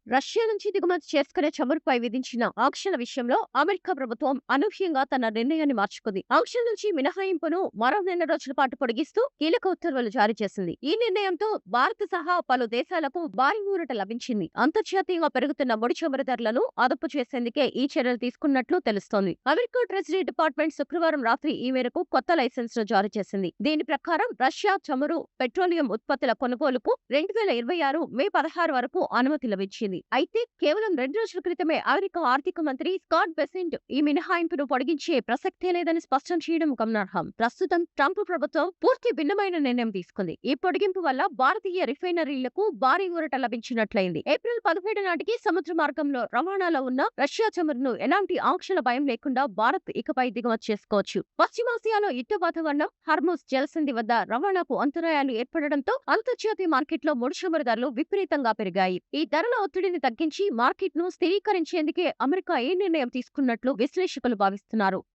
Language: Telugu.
రష్యా నుంచి దిగుమతి చేసుకునే చమురుపై విధించిన ఆంక్షల విషయంలో అమెరికా ప్రభుత్వం అనూహ్యంగా తన నిర్ణయాన్ని మార్చుకుంది. ఆంక్షల నుంచి మినహాయింపును మరో నెల రోజుల పాటు పొడిగిస్తూ కీలక ఉత్తర్వులు జారీ చేసింది. ఈ నిర్ణయంతో భారత్ సహా పలు దేశాలకు భారీ ఊరట లభించింది. అంతర్జాతీయంగా పెరుగుతున్న ముడి చమురు ధరలను అదుపు చేసేందుకే ఈ చర్యలు తీసుకున్నట్లు తెలుస్తోంది. అమెరికా ట్రెజరీ డిపార్ట్మెంట్ శుక్రవారం రాత్రి ఈ మేరకు కొత్త లైసెన్స్ ను జారీ చేసింది. దీని ప్రకారం రష్యా చమురు, పెట్రోలియం ఉత్పత్తుల కొనుగోలుకు 2026 మే 16 వరకు అనుమతి లభించింది. అయితే కేవలం 2 రోజుల క్రితమే అమెరికా ఆర్థిక మంత్రి స్కాట్ బెసెంట్ ఈ మినహాయింపును పొడిగించే ప్రసక్తే లేదని స్పష్టం చేయడం గమనార్హం. ప్రస్తుతం ట్రంప్ ప్రభుత్వం పూర్తి భిన్నమైన నిర్ణయం తీసుకుంది. ఈ పొడిగింపు వల్ల భారతీయ రిఫైనరీలకు భారీ ఊరట లభించినట్లయింది. ఏప్రిల్ 17 నాటికి సముద్ర మార్గంలో రవాణాలో ఉన్న రష్యా చమురును ఎలాంటి ఆంక్షల భయం లేకుండా భారత్ ఇకపై దిగుమతి చేసుకోవచ్చు. పశ్చిమాసియాలో యుద్ధ వాతావరణం, హర్ముజ్ జలసంధి వద్ద రవాణాకు అంతరాయాలు ఏర్పడడంతో అంతర్జాతీయ మార్కెట్లో ముడి చమురు ధరలు విపరీతంగా పెరిగాయి. ఈ ధరల ఒత్తిడిని తగ్గించి మార్కెట్ను స్థిరీకరించేందుకే అమెరికా ఈ నిర్ణయం తీసుకున్నట్లు విశ్లేషకులు భావిస్తున్నారు.